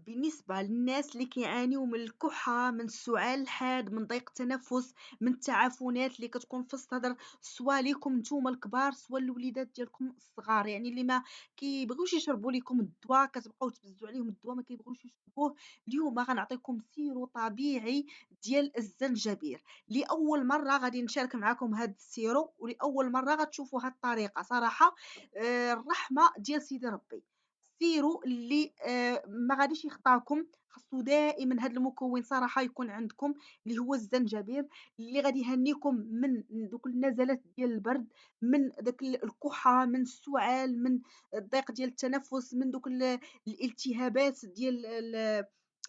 بالنسبة للناس اللي كيعانيو من الكحة، من السعال الحاد، من ضيق التنفس، من التعفنات اللي كتكون في الصدر، سوا ليكم نتوما الكبار سوا الوليدات ديالكم الصغار، يعني اللي ما كيبغيوش يشربوا ليكم الدوا، كتبقاو تبزوا عليهم الدوا ما كيبغيوش يشربوه. اليوم غنعطيكم سيرو طبيعي ديال الزنجبير. لأول مرة غادي نشارك معاكم هاد السيرو، ولأول مرة غتشوفوا هاد الطريقة صراحة. الرحمة ديال سيدي ربي. سيروا اللي ما غاديش يخطاكم، خاصو دائمًا هاد المكون صراحة يكون عندكم، اللي هو الزنجبير، اللي غادي يهنيكم من دوك النزلات ديال البرد، من داك الكحة، من السعال، من الضيق ديال التنفس، من دوك الالتهابات ديال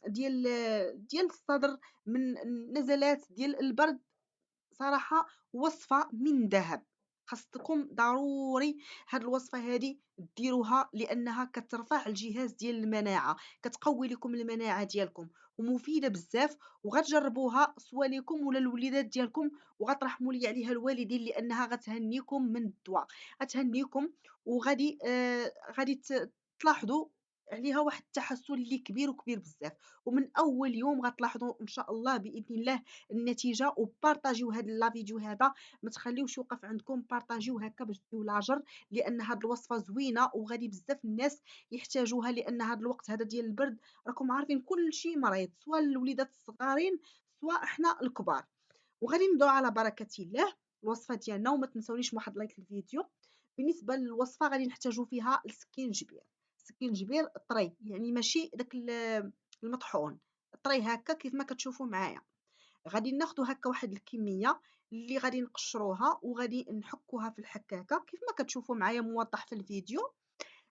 ديال الصدر، من النزلات ديال البرد. صراحة وصفة من ذهب، خاصكم ضروري هاد الوصفة هادي ديروها، لأنها كترفع الجهاز ديال المناعة، كتقوي لكم المناعة ديالكم، ومفيدة بزاف، وغتجربوها سوا ليكم ولا الوليدات ديالكم، وغترحموا لي عليها الوالدين، لأنها غتهنيكم من الدوا، غتهنيكم. وغادي غادي تلاحظوا عليها واحد التحسن اللي كبير وكبير بزاف، ومن أول يوم غتلاحظوا إن شاء الله بإذن الله النتيجة. وبارطاجيو هاد لا فيديو هذا، ما تخليوش يوقف عندكم، بارطاجيوه هكا باش ديو لاجر، لان هاد الوصفه زوينه وغادي بزاف الناس يحتاجوها، لان هاد الوقت هذا ديال البرد راكم عارفين كلشي مريض، سواء الوليدات الصغارين سواء احنا الكبار. وغادي نبداو على بركه الله الوصفه ديالنا، وما تنسونيش واحد لايك الفيديو. بالنسبه للوصفه غادي نحتاجو فيها السكينجبير، السكينجبير طري، يعني ماشي داك المطحون، طري هكا كيف ما كتشوفوا معايا. غادي ناخدو هكا واحد الكمية اللي غادي نقشروها، وغادي نحكوها في الحكاكة كيف ما كتشوفوا معايا موضح في الفيديو.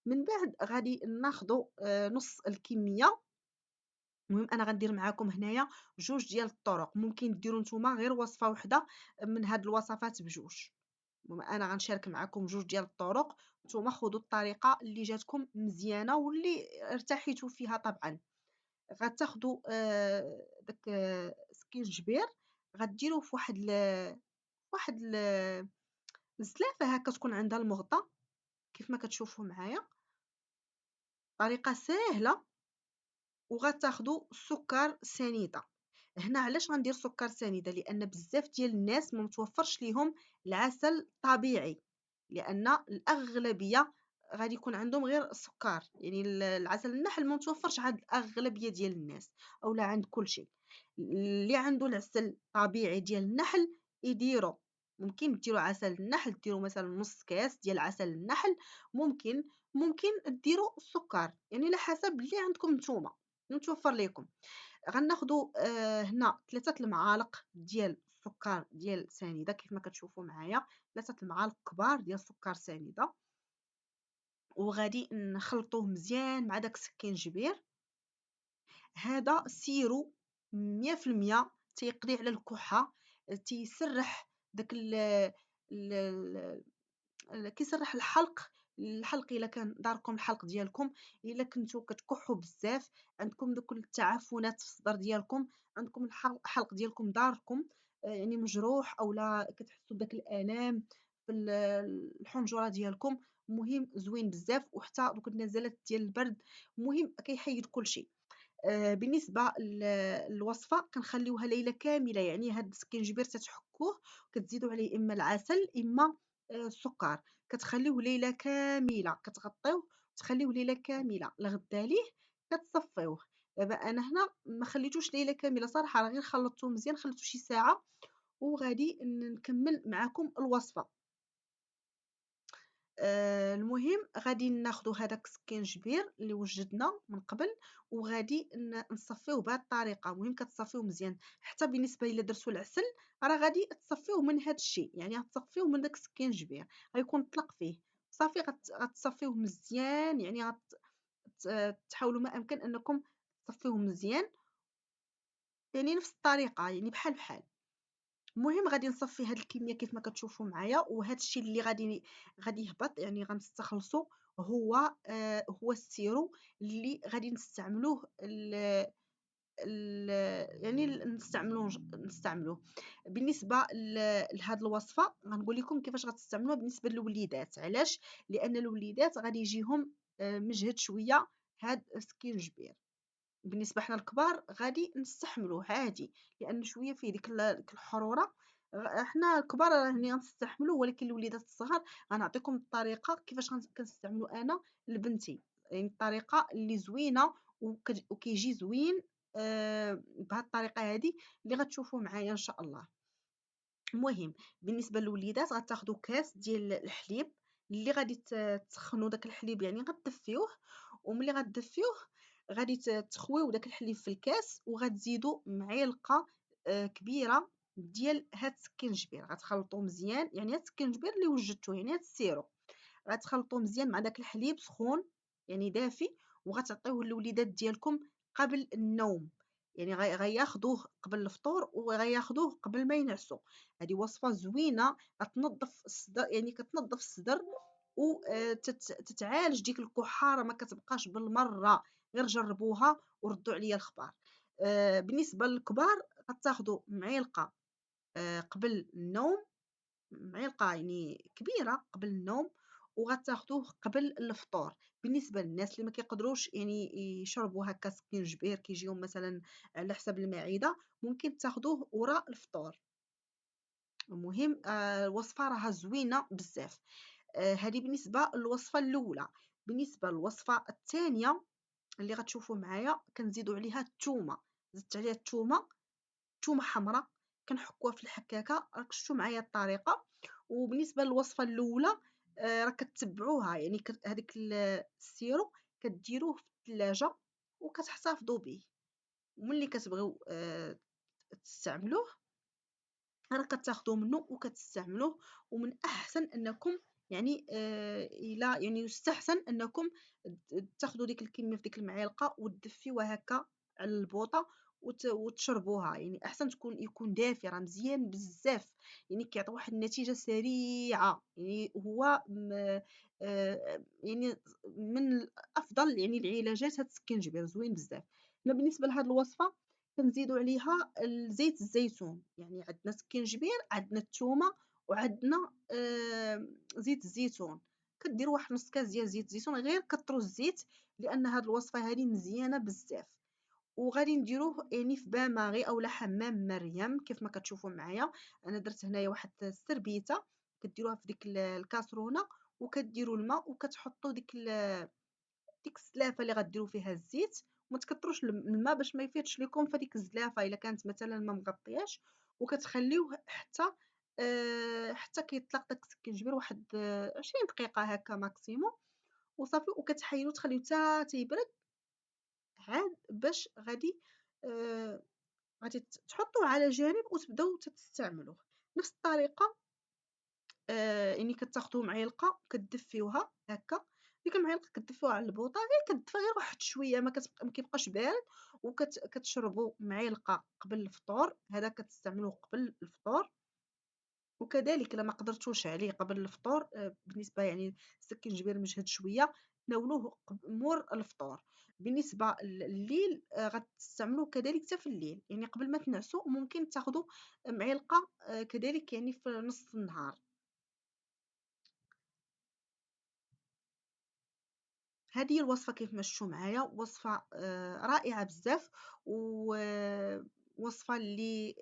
من بعد غادي ناخدو نص الكمية. المهم أنا غندير معاكم هنايا جوج ديال الطرق، ممكن ديروا نتوما غير وصفة وحدة من هاد الوصفات بجوج. المهم أنا غنشارك معاكم جوج ديال الطرق، نتوما خدوا الطريقة اللي جاتكم مزيانة واللي ارتحيتوا فيها طبعا. غتاخدوا داك سكينجبير، غديروه في واحد الزلافة هكا تكون عندها المغطى كيف ما كتشوفوا معايا، طريقة ساهلة. وغتاخدوا السكر سنيدة. هنا علاش غندير سكر سنيدة؟ لأن بزاف ديال الناس ما متوفرش ليهم العسل الطبيعي، لأن الأغلبية غادي يكون عندهم غير السكر، يعني العسل النحل ما متوفرش عند الأغلبية ديال الناس أولا عند كلشي. اللي عنده العسل الطبيعي ديال النحل يديرو، ممكن ديروا عسل النحل، ديروا مثلا نص كاس ديال عسل النحل، ممكن ديروا السكر، يعني على حسب اللي عندكم نتوما متوفر ليكم. غناخدو هنا 3 المعالق ديال السكر ديال سنيدة كيف ما كتشوفوا معايا، 3 المعالق كبار ديال السكر سنيدة، وغادي نخلطوه مزيان مع داك السكينجبير. هذا سيرو 100% تيقضي على الكحة، تيسرح داك ال كيسرح الحلق إلا كان داركم الحلق ديالكم، إلا كنتو كتكحوا بزاف، عندكم دوك التعفنات في الصدر ديالكم، عندكم الحلق ديالكم داركم يعني مجروح، أولا كتحسوا بداك الآلام في الحنجرة ديالكم. المهم زوين بزاف، وحتى دوك النزلات ديال البرد، المهم كيحيد كلشي. بالنسبة للوصفة كنخليوها ليلة كاملة، يعني هاد السكينجبير تتحكوه وكتزيدوا عليه إما العسل إما السكر، كتخليوه ليلة كاملة، كتغطيوه وتخليوه ليلة كاملة، الغدا ليه كتصفيوه. دابا أنا هنا ما خليتوش ليلة كاملة صراحة، راه غير خلطته مزيان، خليته شي ساعة، وغادي نكمل معاكم الوصفة. المهم غادي ناخدو هداك السكينجبير اللي وجدنا من قبل، وغادي نصفيوه بهاد الطريقة. المهم كتصفيوه مزيان، حتى بالنسبة إلا درتو العسل راه غادي تصفيوه من هاد الشي، يعني غتصفيوه من داك السكينجبير، غيكون طلق فيه صافي. غتصفيوه مزيان، يعني تحاولوا ما أمكن أنكم تصفيوه مزيان، يعني نفس الطريقة، يعني بحال بحال. المهم غادي نصفي هاد الكمية كيف ما كتشوفوا معايا، وهاد الشيء اللي غادي يهبط، يعني غنستخلصو هو السيرو اللي غادي نستعملوه ال يعني نستعملوه بالنسبة لهاد الوصفة. غنقول لكم كيفاش غتستعملوها بالنسبة للوليدات. علاش؟ لأن الوليدات غادي يجيهم مجهد شوية هاد السكينجبير. بالنسبة حنا الكبار غادي نستحملوه عادي، لأن شوية فيه ديك الحرورة. حنا الكبار راني غنستحملوه، ولكن الوليدات الصغار غنعطيكم الطريقة كيفاش كنستعملو أنا لبنتي، يعني الطريقة اللي زوينة وكيجي زوين بهاد الطريقة هادي اللي غتشوفوه معايا إن شاء الله. المهم بالنسبة للوليدات غتاخدو كاس ديال الحليب اللي غادي تسخنوا داك الحليب، يعني غدفيوه، وملي غدفيوه غادي تخويو داك الحليب في الكاس، وغتزيدوا معلقة كبيرة ديال هاد السكينجبير، غتخلطوه مزيان، يعني هاد السكينجبير اللي وجدتوه، يعني هاد السيرو غتخلطوه مزيان مع داك الحليب سخون يعني دافي، وغتعطيوه للوليدات ديالكم قبل النوم، يعني غياخدوه قبل الفطور وغياخدوه قبل ما ينعسوا. هذه وصفة زوينة كتنظف الصدر، يعني كتنظف الصدر وتتعالج ديك الكحارة ما كتبقاش بالمرة. غير جربوها وردوا عليا الخبار. بالنسبة للكبار غتاخدوا معلقة قبل النوم، معلقة يعني كبيرة قبل النوم، وغتاخدوه قبل الفطور. بالنسبة للناس اللي ما كيقدروش يعني يشربوا هكا سكينجبير كيجيهم مثلا على حساب المعدة، ممكن تاخدوه وراء الفطور. المهم الوصفة راها زوينة بزاف. هذه بالنسبة للوصفة الأولى. بالنسبة للوصفة الثانية اللي غتشوفوا معايا كنزيدوا عليها الثومة، زدت عليها الثومة، ثومة حمراء كنحكوها في الحكاكة، راك شفتوا معايا الطريقة. وبالنسبة للوصفة الأولى راه كتبعوها، يعني هذاك السيرو كديروه في الثلاجة وكتحتفظوا به، وملي كتبغيو تستعملوه راه كتاخدوه منه وكتستعملوه. ومن أحسن أنكم يعني إلا يعني يستحسن أنكم تاخدوا ديك الكمية في ديك المعلقة وتدفيوها هكا على البوطة وتشربوها، يعني أحسن يكون دافي، راه مزيان بزاف، يعني كيعطي واحد النتيجة سريعة، يعني هو يعني من أفضل يعني العلاجات هاد السكينجبير زوين بزاف. حنا بالنسبة لهاد الوصفة كنزيدو عليها زيت الزيتون، يعني عندنا سكينجبير، عندنا الثومة، وعندنا زيت الزيتون. كديروا واحد نص كاس ديال زيت الزيتون، غير كتروا الزيت لان هاد الوصفه هذه مزيانه بزاف. وغادي نديروه يعني في بان ماغي اولا حمام مريم كيف ما كتشوفوا معايا. انا درت هنايا واحد السربيته كديروها في ديك الكاسرونه، وكديروا الماء وكتحطوا ديك الزلافه اللي غديروا فيها الزيت، وما تكثروش الماء باش ما يفيضش لكم في ديك الزلافه الا كانت مثلا ما مغطياش، وكتخليوه حتى كيطلق داك السكينجبير واحد 20 دقيقه هكا ماكسيموم، وصافي. وكتحيدو تخليو حتى تيبرد عاد باش آه، غادي تحطوه على جانب وتبداو تستعملوه نفس الطريقه. يعني كتاخدو معلقة كدفيوها هكا، ديك المعلقة كدفيوها على البوطة، غير كتدفى غير واحد شوية، ما كيبقاش بارد، كتشربوا معلقة قبل الفطور، هذا كتستعملوه قبل الفطور. وكذلك إلا ما قدرتوش عليه قبل الفطور بالنسبة يعني السكينجبير مجهد شوية، ناولوه مور الفطور. بالنسبة لليل غتستعملوه كذلك حتى في الليل، يعني قبل ما تنعسوا ممكن تاخدوا معلقة كذلك يعني في نصف النهار. هذه هي الوصفة كيف ما شفتوا معايا، وصفة رائعة بزاف، ووصفة اللي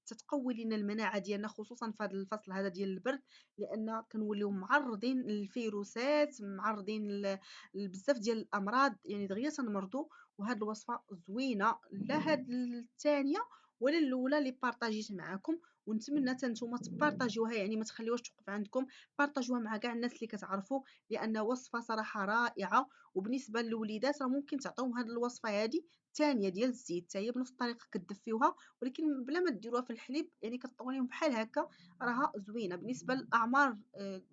تتقوي لنا المناعة ديالنا خصوصا في هذا الفصل هذا ديال البرد، لأن كنوليو معرضين للفيروسات، معرضين لبزاف ديال الأمراض، يعني دغيا تنمرضوا. وهاد الوصفة زوينة، لا هاد الثانية ولا الأولى اللي بارطاجيت معاكم، ونتمنى حتى نتوما تبارطاجيوها، يعني ما تخليوهاش توقف عندكم، بارطاجيوها مع كاع الناس اللي كتعرفوا، لأن وصفة صراحة رائعة. وبالنسبة للوليدات راه ممكن تعطيوهم هاد الوصفة هادي الثانية ديال الزيت، حتى هي بنفس الطريقة كدفيوها، ولكن بلا ما ديروها في الحليب، يعني كطويهم بحال هكا، راها زوينة. بالنسبة لأعمار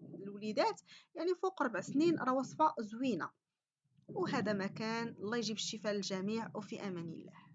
الوليدات يعني فوق 4 سنين راه وصفة زوينة. وهذا ما كان، الله يجيب الشفاء للجميع، وفي أمان الله.